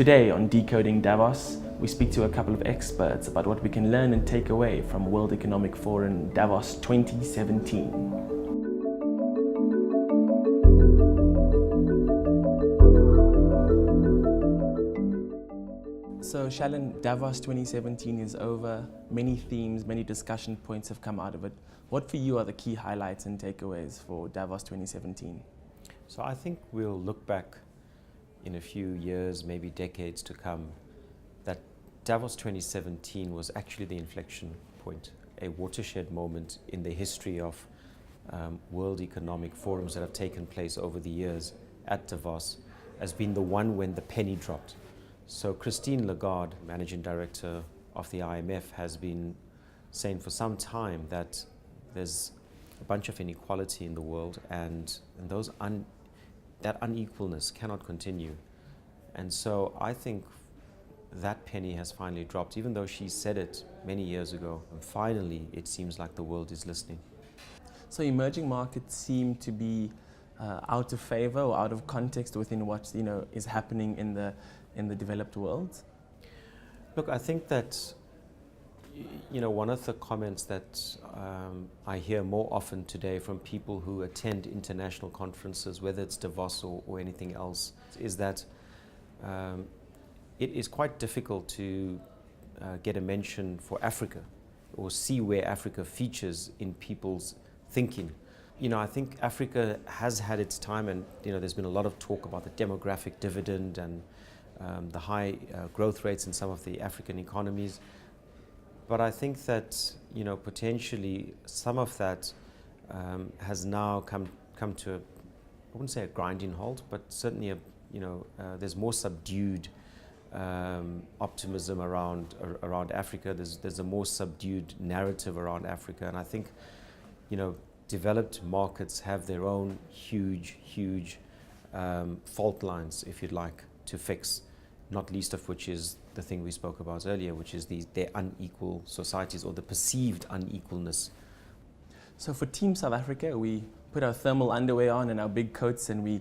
Today on Decoding Davos, we speak to a couple of experts about what we can learn and take away from World Economic Forum Davos 2017. So Shalin, Davos 2017 is over. Many themes, many discussion points have come out of it. What for you are the key highlights and takeaways for Davos 2017? So I think we'll look back in a few years, maybe decades to come, that Davos 2017 was actually the inflection point, a watershed moment in the history of World Economic Forums that have taken place over the years at Davos, has been the one when the penny dropped. So Christine Lagarde, Managing Director of the IMF, has been saying for some time that there's a bunch of inequality in the world and that unequalness cannot continue. And so I think that penny has finally dropped, even though she said it many years ago. And finally, it seems like the world is listening. So emerging markets seem to be out of favor or out of context within what is happening in the developed world? Look, I think that one of the comments that I hear more often today from people who attend international conferences, whether it's Davos or anything else, is that it is quite difficult to get a mention for Africa or see where Africa features in people's thinking. I think Africa has had its time, and there's been a lot of talk about the demographic dividend and the high growth rates in some of the African economies. But I think that potentially some of that has now come to I wouldn't say a grinding halt, but certainly there's more subdued optimism around Africa. There's a more subdued narrative around Africa, and I think developed markets have their own huge fault lines, if you'd like, to fix. Not least of which is the thing we spoke about earlier, which is their unequal societies or the perceived unequalness. So for Team South Africa, we put our thermal underwear on and our big coats, and we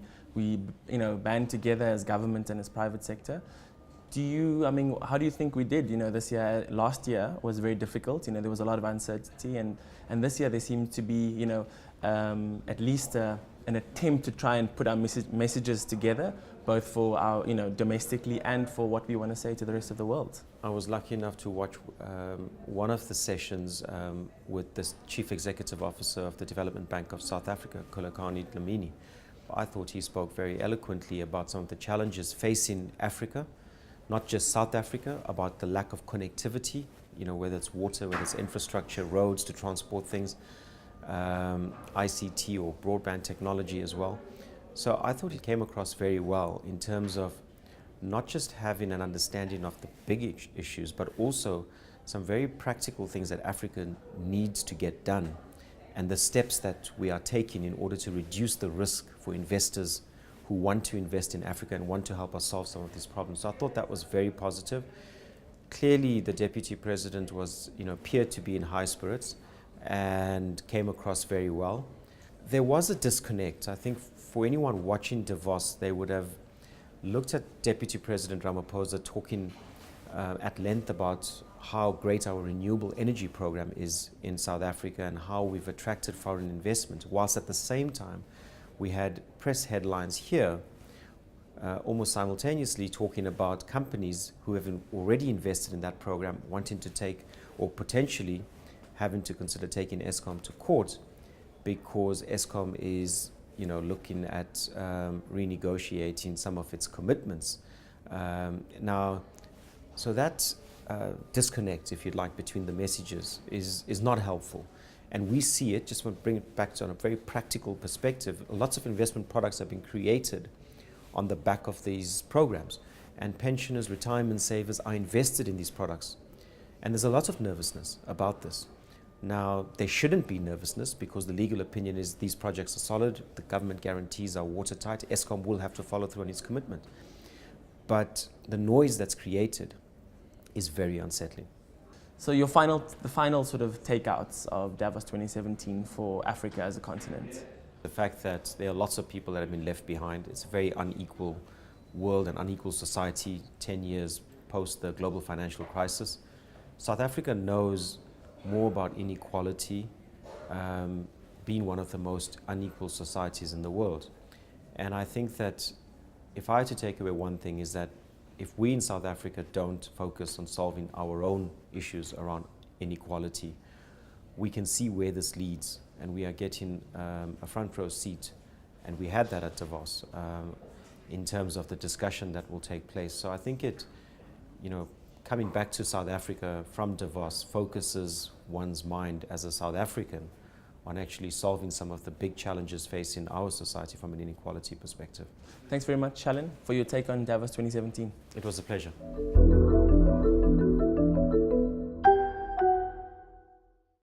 band together as government and as private sector. How do you think we did? This year, last year was very difficult. There was a lot of uncertainty, and this year there seemed to be, at least an attempt to try and put our messages together, both for our, domestically and for what we want to say to the rest of the world. I was lucky enough to watch one of the sessions with the Chief Executive Officer of the Development Bank of South Africa, Kolakani Dlamini. I thought he spoke very eloquently about some of the challenges facing Africa, not just South Africa, about the lack of connectivity, whether it's water, whether it's infrastructure, roads to transport things, ICT or broadband technology as well. So I thought it came across very well in terms of not just having an understanding of the big issues, but also some very practical things that Africa needs to get done, and the steps that we are taking in order to reduce the risk for investors who want to invest in Africa and want to help us solve some of these problems. So I thought that was very positive. Clearly, the Deputy President appeared to be in high spirits and came across very well. There was a disconnect. I think for anyone watching Davos, they would have looked at Deputy President Ramaphosa talking at length about how great our renewable energy program is in South Africa and how we've attracted foreign investment, whilst at the same time we had press headlines here almost simultaneously talking about companies who have already invested in that program wanting to take, or potentially having to consider taking Eskom to court because Eskom is looking at renegotiating some of its commitments. So that disconnect, if you'd like, between the messages is not helpful. And we see it, just want to bring it back to on a very practical perspective. Lots of investment products have been created on the back of these programs. And pensioners, retirement savers are invested in these products. And there's a lot of nervousness about this. Now, there shouldn't be nervousness because the legal opinion is these projects are solid, the government guarantees are watertight, Eskom will have to follow through on its commitment. But the noise that's created is very unsettling. So the final sort of takeouts of Davos 2017 for Africa as a continent? The fact that there are lots of people that have been left behind. It's a very unequal world and unequal society 10 years post the global financial crisis. South Africa knows more about inequality, being one of the most unequal societies in the world. And I think that if I had to take away one thing, is that if we in South Africa don't focus on solving our own issues around inequality, we can see where this leads, and we are getting a front row seat, and we had that at Davos in terms of the discussion that will take place. So I think it, coming back to South Africa from Davos focuses one's mind as a South African on actually solving some of the big challenges facing our society from an inequality perspective. Thanks very much, Shalin, for your take on Davos 2017. It was a pleasure.